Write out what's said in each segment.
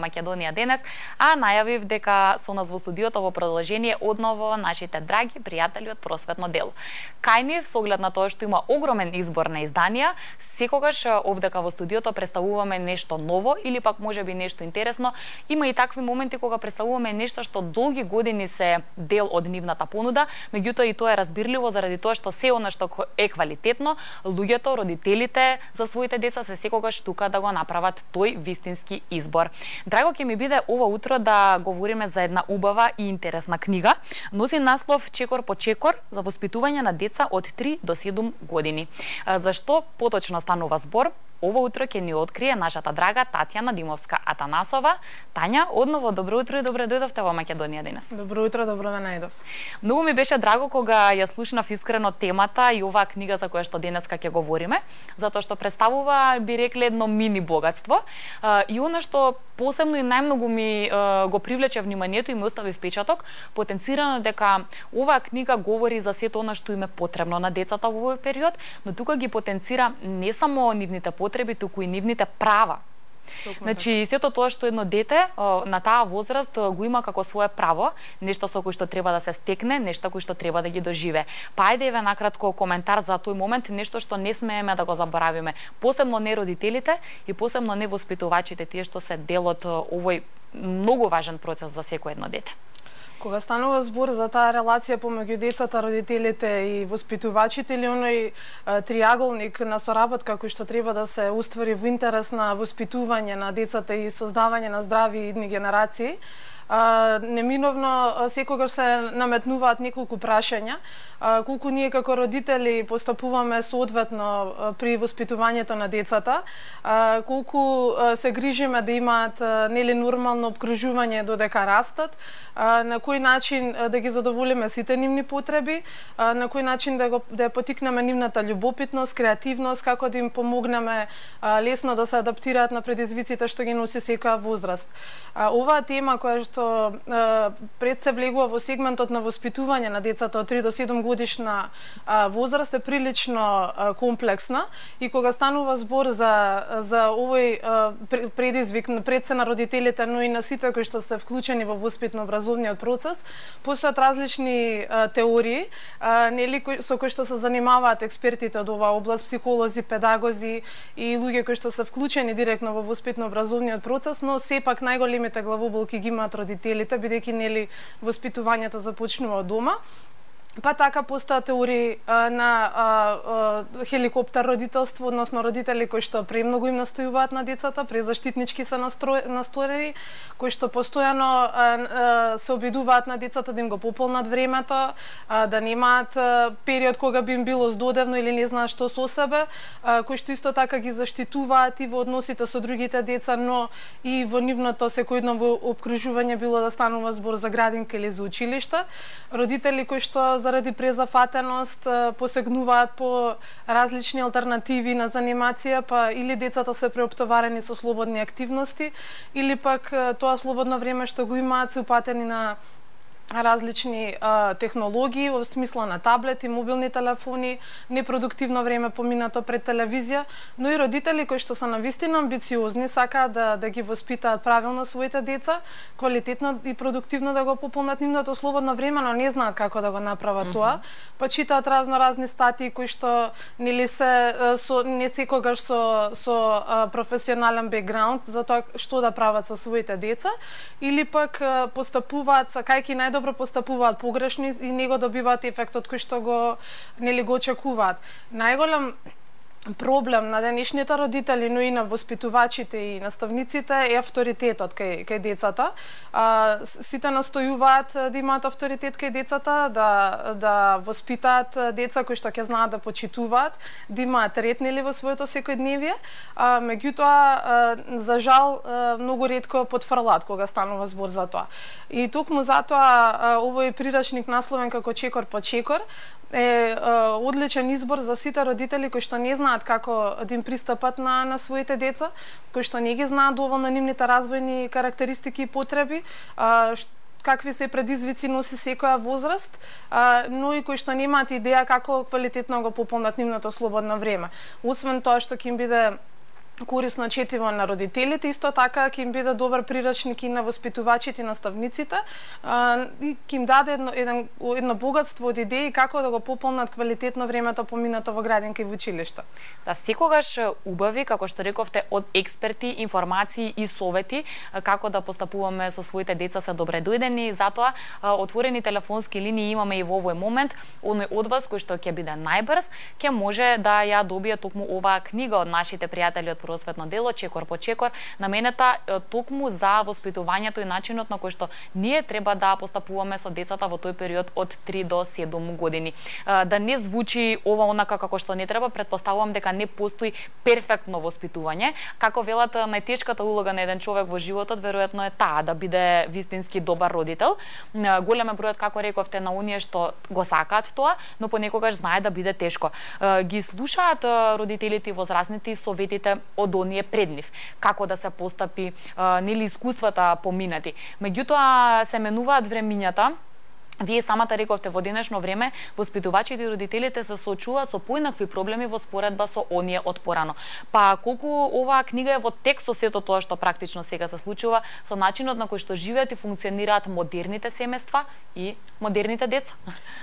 Македонија денес, а најавив дека со нас во студиото во продолжение одново нашите драги пријатели од Просветно дело. Кај нив, со оглед на тоа што има огромен избор на изданија, секогаш овдека во студиото представуваме нешто ново или пак можеби нешто интересно. Има и такви моменти кога представуваме нешто што долги години се дел од нивната понуда, меѓутоа и тоа е разбирливо заради тоа што се она што е квалитетно, луѓето, родителите за своите деца се секогаш тука да го направат тој вистински избор. Драго ќе ми биде ова утро да говориме за една убава и интересна книга. Носи наслов Чекор по чекор за воспитување на деца од 3 до 7 години. Зашто поточно станува збор? Ова утро ќе ни открие нашата драга Татјана Димовска-Атанасова. Тања, одново добро утро и добре дојдовте во Македонија денес. Добро утро, добро ме најдов. Многу ми беше драго кога ја слушнав искрено темата и оваа книга за која што денеска ќе говориме, затоа што представува, би рекле, едно мини богатство. И она што посебно и најмногу ми го привлече вниманието и ми остави впечаток, потенцирано дека оваа книга говори за сето она што им е потребно на децата во овој период, но тука ги потенцира не само нивните потреби, туку и нивните права. Значи, сето тоа што едно дете на таа возраст го има како свое право, нешто со кој што треба да се стекне, нешто кој што треба да ги доживе. Па ајде еве накратко коментар за тој момент, нешто што не смееме да го заборавиме, посебно не родителите и посебно не воспитувачите, тие што се дел од овој многу важен процес за секој едно дете. Кога станува збор за таа релација помеѓу децата, родителите и воспитувачите или оној триаголник на соработка кој што треба да се уствари во интерес на воспитување на децата и создавање на здрави идни генерации, неминовно секогаш се наметнуваат неколку прашања, колку ние како родители постапуваме соодветно при воспитувањето на децата, колку се грижиме да имаат нели нормално обкружување додека растат, на кој начин да ги задоволиме сите нивни потреби, на кој начин да ја потикнеме нивната љубопитност, креативност, како да им помогнеме лесно да се адаптираат на предизвиците што ги носи секоја возраст. Оваа тема која што пред се влегува во сегментот на воспитување на децата од 3 до 7 годишна возраст е прилично комплексна и кога станува збор за овој предизвик пред се на родителите, но и на сите кои што се вклучени во воспитно-образовниот процес, постојат различни теории, нели со кои што се занимаваат експертите од оваа област, психолози, педагози и луѓе кои што се вклучени директно во воспитно-образовниот процес, но сепак најголемите главоболки ги имаат родителите, бидејќи нели воспитувањето започнува од дома. Па така постојат теории на хеликоптер родителство, односно родители кои што премногу им настојуваат на децата, презаштитнички се настроени, кои што постојано се обидуваат на децата да им го пополнат времето, да немаат период кога би им било здодевно или не знаат што со себе, кои што исто така ги заштитуваат и во односите со другите деца, но и во нивното секојдневно обкружување, било да станува збор за градинка или за училиште. Родители кои што заради презафатеност посегнуваат по различни алтернативи на занимација, па или децата се преоптоварени со слободни активности, или пак тоа слободно време што го имаат се упатени на различни технологии во смисла на таблети, мобилни телефони, непродуктивно време поминато пред телевизија, но и родители кои што се навистина амбициозни, сакаат да ги воспитаат правилно своите деца, квалитетно и продуктивно да го пополнат нивното слободно време, но не знаат како да го направат тоа, па читаат разни статии кои што нели се не секогаш со професионален бекграунд за тоа што да прават со своите деца, или пак постапуваат сакајќи добро постапуваат погрешно и не го добиваат ефектот кој што го очекуваат. Најголем проблем на денешните родители, но и на воспитувачите и наставниците е авторитетот кај децата. Сите настојуваат да имаат авторитет кај децата, да воспитаат деца кои што ќе знаат да почитуваат, да имаат ред нели во своето секојдневие, меѓутоа за жал многу ретко потфрлаат кога станува збор за тоа. И токму затоа овој прирачник насловен како Чекор по чекор е одличен избор за сите родители кои што не знаат како да им пристапат на своите деца, кои што не ги знаат доволно нивните развојни карактеристики и потреби, какви се предизвици носи секоја возраст, но и кои што немаат идеја како квалитетно го пополнат нивното слободно време. Освен тоа што ќе им биде корисно четиво на родителите, исто така ќе им биде добар прирачник и на воспитувачите и наставниците, и ќе им даде едно богатство од идеи како да го пополнат квалитетно времето поминато во градинка и во училишта. Да, секогаш убави, како што рековте, од експерти, информации и совети како да постапуваме со своите деца се добре дојдени, затоа отворени телефонски линии имаме и во овој момент. Оној од вас кој што ќе биде најбрз, ќе може да ја добие токму оваа книга од нашите пријатели од Просветно дело, чекор по чекор, наменета токму за воспитувањето и начинот на кој што ние треба да постапуваме со децата во тој период од 3 до 7 години. Да не звучи ова онака како што не треба, предпоставувам дека не постои перфектно воспитување. Како велат, најтешката улога на еден човек во животот веројатно е таа да биде вистински добар родител. Голем е бројот, како рековте, на оние што го сакаат тоа, но понекогаш знае да биде тешко. Ги слушаат родителите и возрастните и советите од оние пред нив, како да се постапи, нели искуствата поминати. Меѓутоа се менуваат времињата. Вие самата рековте, во денешно време воспитувачите и родителите се соочуваат со поинакви проблеми во споредба со оние од порано. Па колку оваа книга е во текст со сето тоа што практично сега се случува, со начинот на кој што живеат и функционираат модерните семејства и модерните деца.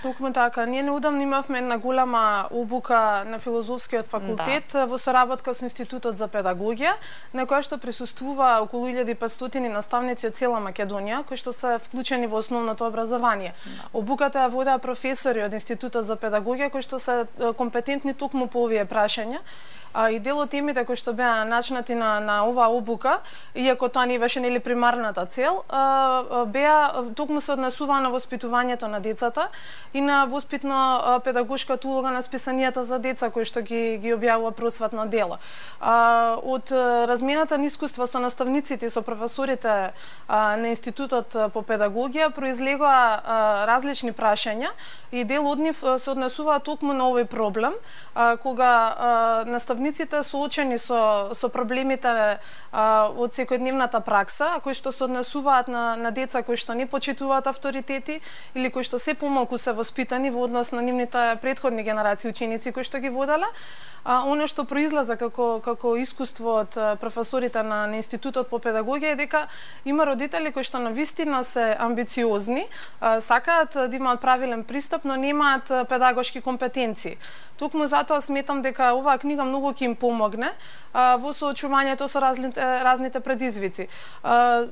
Токму така, ние неудамно имавме една голема обука на филозофскиот факултет во соработка со Институтот за педагогија, на која што присуствува околу 1500 наставници од цела Македонија, кои што се вклучени во основното образование. Обуката ја водеа професори од Институтот за педагогија кои што се компетентни токму по овие прашања. И дел од темите кои што беа начнати на оваа обука, иако тоа не беше нели примарната цел, беа токму се однесуваа на воспитувањето на децата и на воспитно-педагошката улога на списанијата за деца кои што ги објавува Просветно дело. Од размената на искуства со наставниците и со професорите на Институтот по педагогија произлегоа различни прашања и дел од нив се однесуваа токму на овој проблем, кога наставниците соочени со проблемите од секојдневната пракса, кои што се однесуваат на деца кои што не почитуваат авторитети или кои што се помалку се воспитани во однос на нивните претходни генерации ученици кои што ги воделе. Оно што произлезе како искуство од професорите на Институтот по педагогија е дека има родители кои што навистина се амбициозни, сакаат да имаат правилен пристап, но немаат педагошки компетенции. Токму затоа сметам дека оваа книга многу ќе им помогне во соочувањето со разните предизвици.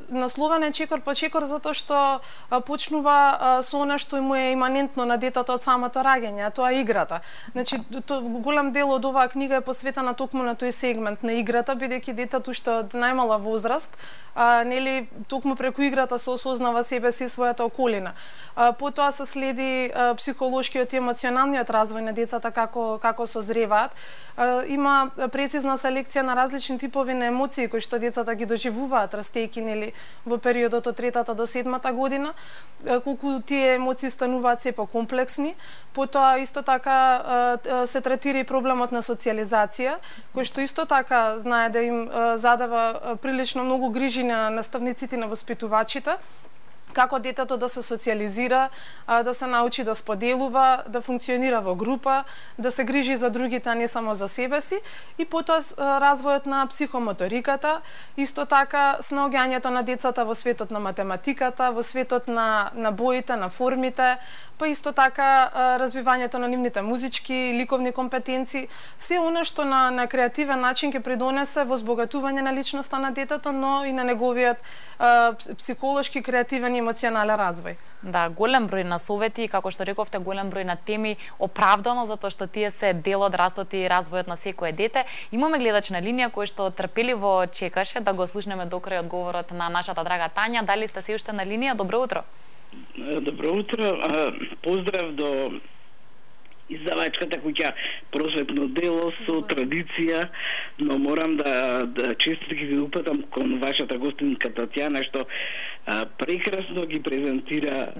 Насловен е чекор по чекор затоа што почнува со она што му е иманентно на детето од самото раѓање, а тоа е играта. Значи, голем дел од оваа книга е посветена токму на тој сегмент на играта, бидејќи детето уште од најмала возраст, нели токму преку играта се осознава себе си и својата околина. Потоа се следи психолошкиот и емоционалниот развој на децата како созреваат. Има прецизна селекција на различни типови на емоции кои што децата ги доживуваат растејќи нели во периодот од 3-та до 7-та година, колку тие емоции стануваат се покомплексни. Потоа исто така се третира и проблемот на социјализација, кој што исто така знае да им задава прилично многу грижи на наставниците и на воспитувачите, како детето да се социјализира, да се научи да споделува, да функционира во група, да се грижи за другите, а не само за себе си, и потоа развојот на психомоториката, исто така снаоѓањето на децата во светот на математиката, во светот на боите, на формите, па исто така развивањето на нивните музички и ликовни компетенции, се она што на креативен начин ќе придонесе во збогатување на личноста на детето, но и на неговиот психолошки, креативен и емоционален развој. Да, голем број на совети, како што рековте, голем број на теми, оправдано затоа што тие се дел од растот и развојот на секое дете. Имаме гледач на линија кој што трпеливо чекаше да го слушнеме до крај одговорот на нашата драга Тања. Дали сте се уште на линија? Добро утро. Добро утро. Поздрав до издавачката куќа Просветно дело со традиција, но морам да честитки ви упатам кон вашата гостинка Татјана што прекрасно ги презентира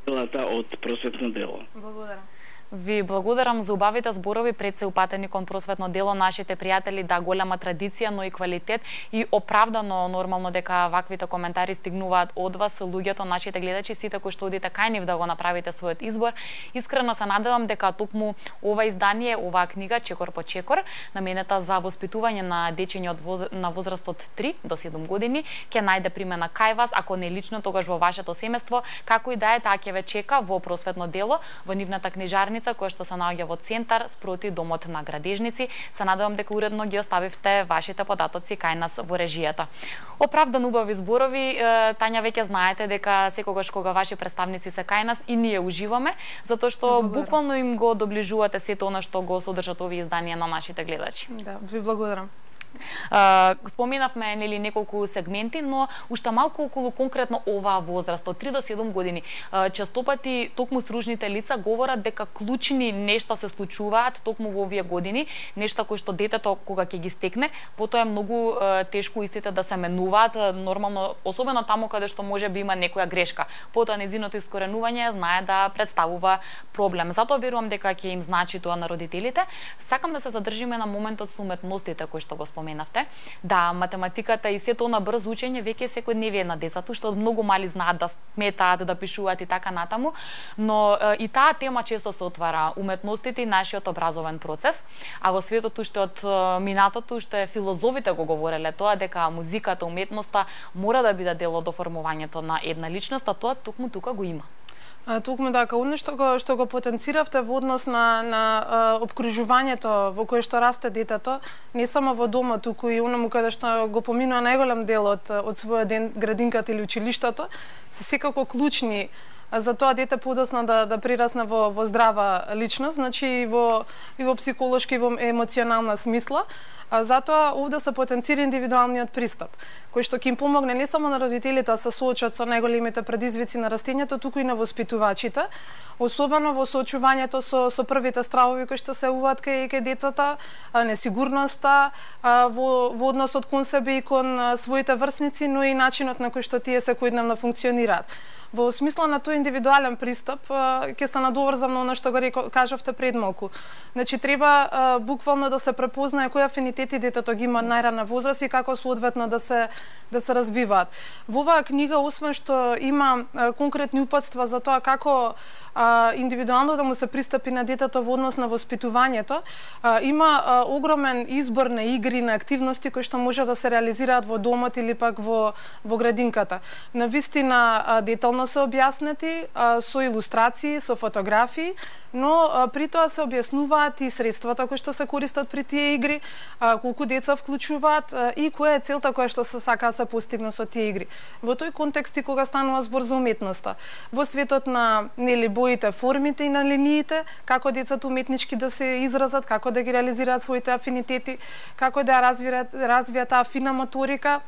делата од Просветно дело. Благодарам. Ви благодарам за убавите зборови, пред се упатени кон просветно дело. Нашите пријатели, да, голема традиција, но и квалитет, и оправдано нормално дека ваквите коментари стигнуваат од вас, луѓето, нашите гледачи, сите кои што одите кај нив да го направите својот избор. Искрено се надевам дека токму ова издание, оваа книга Чекор по чекор, наменета за воспитување на дечиња на возраст од 3 до 7 години, ќе најде примена кај вас, ако не лично, тогаш во вашето семејство, како и да е, таа ќе ве чека во просветно дело, во нивната книжарница која што се наоѓа во центар спроти домот на Градежници. Се надевам дека уредно ги оставивте вашите податоци кај нас во режијата. Оправдан убави зборови, Тања, веќе знаете дека секогаш кога ваши представници се кај нас и ние уживаме, затоа што буквално им го доближувате сето она што го содржат овие изданија на нашите гледачи. Да, ви благодарам. Споменавме нели неколку сегменти, но уште малку околу конкретно оваа возраст од 3 до 7 години. Честопати токму стружните лица говорат дека клучни нешта се случуваат токму во овие години, нешта кои што детето кога ќе ги стекне, потоа е многу тешко истите да се менуваат, нормално, особено таму каде што можеби има некоја грешка. Потоа нејзиното искоренување знае да представува проблем. Затоа верувам дека ќе им значи тоа на родителите. Сакам да се задржиме на моментот со уметностите кои што го споменавте. Да, математиката и сето на брз учење веќе секојдневие на децата, што од многу мали знаат да сметаат, да пишуваат и така натаму, но и таа тема често се отвара, уметностите и нашиот образовен процес, а во светот уште од минатото уште филозофите го говореле тоа дека музиката, уметноста мора да биде дел од оформувањето на една личност, а тоа токму тука го има. Токму дека оно што го потенциравте во однос на обкружувањето во кое што расте детето, не само во домот, туку и онаму каде што го поминува најголем дел од својот ден, градинката или училиштето, се секако клучни за тоа дете подоцна да прирасне во здрава личност, значи и во психолошки и во емоционална смисла. Затоа овде се потенцира индивидуалниот пристап, кој што ќе им помогне не само на родителите да се соочат со најголемите предизвици на растењето, туку и на воспитувачите, особено во соочувањето со првите стравови кои што се јавуваат кај децата, несигурноста во односот кон себе и кон своите врсници, но и начинот на кој што тие секојдневно функционираат. Во смисла на тој индивидуален пристап, ќе се надоврзам на она што го кажавте пред малку. Значи, треба буквално да се препознае кои афинитети детето ги има најрана возраст и како соодветно да се развиваат. Во оваа книга, освен што има конкретни упатства за тоа како индивидуално да му се пристапи на детето во однос на воспитувањето, има огромен избор на игри, на активности кои што може да се реализираат во домот или пак во градинката. На вистина детално се објаснети со илустрации, со фотографии, но при тоа се објаснуваат и средствата кои што се користат при тие игри, колку деца вклучуваат и која е целта која што се сака да се постигне со тие игри. Во тој контекст и кога станува збор за уметноста, во светот на боите, формите и на линиите, како децата уметнички да се изразат, како да ги реализираат своите афинитети, како да развијат таа фина моторика,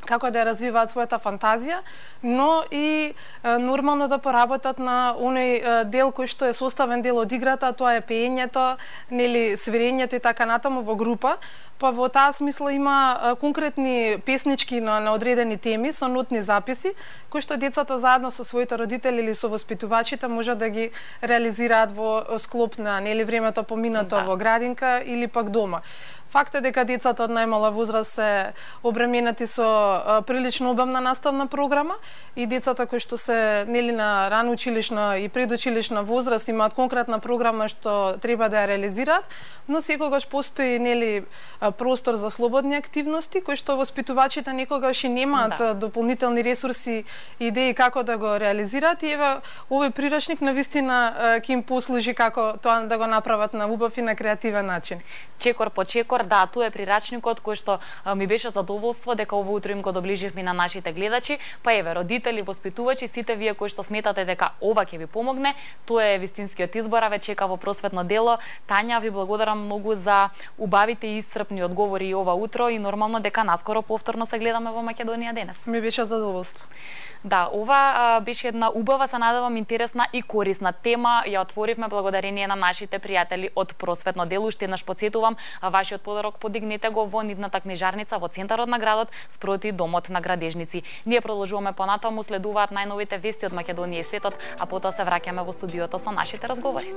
како да развиваат својата фантазија, но и нормално да поработат на оној дел кој што е составен дел од играта, тоа е пеењето, нели свирењето и така натаму во група. Па во таа смисла има конкретни песнички на одредени теми со нотни записи, кои што децата заедно со своите родители или со воспитувачите може да ги реализираат во склоп на нели времето поминато во градинка или пак дома. Факт е дека децата од најмала возраст се обременети со прилично обемна наставна програма и децата кои што се нели на рано училишна и предучилишна возраст имаат конкретна програма што треба да ја реализираат, но секогаш постои нели простор за слободни активности кои што воспитувачите некогаш и немаат дополнителни ресурси и идеи како да го реализираат и еве овој прирачник навистина ќе им послужи како тоа да го направат на убав и на креативен начин. Чекор по чекор, да, тоа е прирачникот кој што ми беше задоволство дека ово утро им го доближивме на нашите гледачи. Па еве, родители, воспитувачи, сите вие кои што сметате дека ова ќе ви помогне, тоа е вистинскиот избор, а ве чека во просветно дело. Тања, ви благодарам многу за убавите и исцрпни одговори и ова утро и нормално дека наскоро повторно се гледаме во Македонија денес. Ми беше задоволство. Да, ова беше една убава, се надевам, интересна и корисна тема. Ја отворивме благодарение на нашите пријатели од просветно дело. Уште еднаш потсетувам, вашиот подарок подигнете го во нивната книжарница во центарот на градот спроти домот на градежници. Ние продолжуваме понатаму, следуваат најновите вести од Македонија и светот, а потоа се враќаме во студиото со нашите разговори.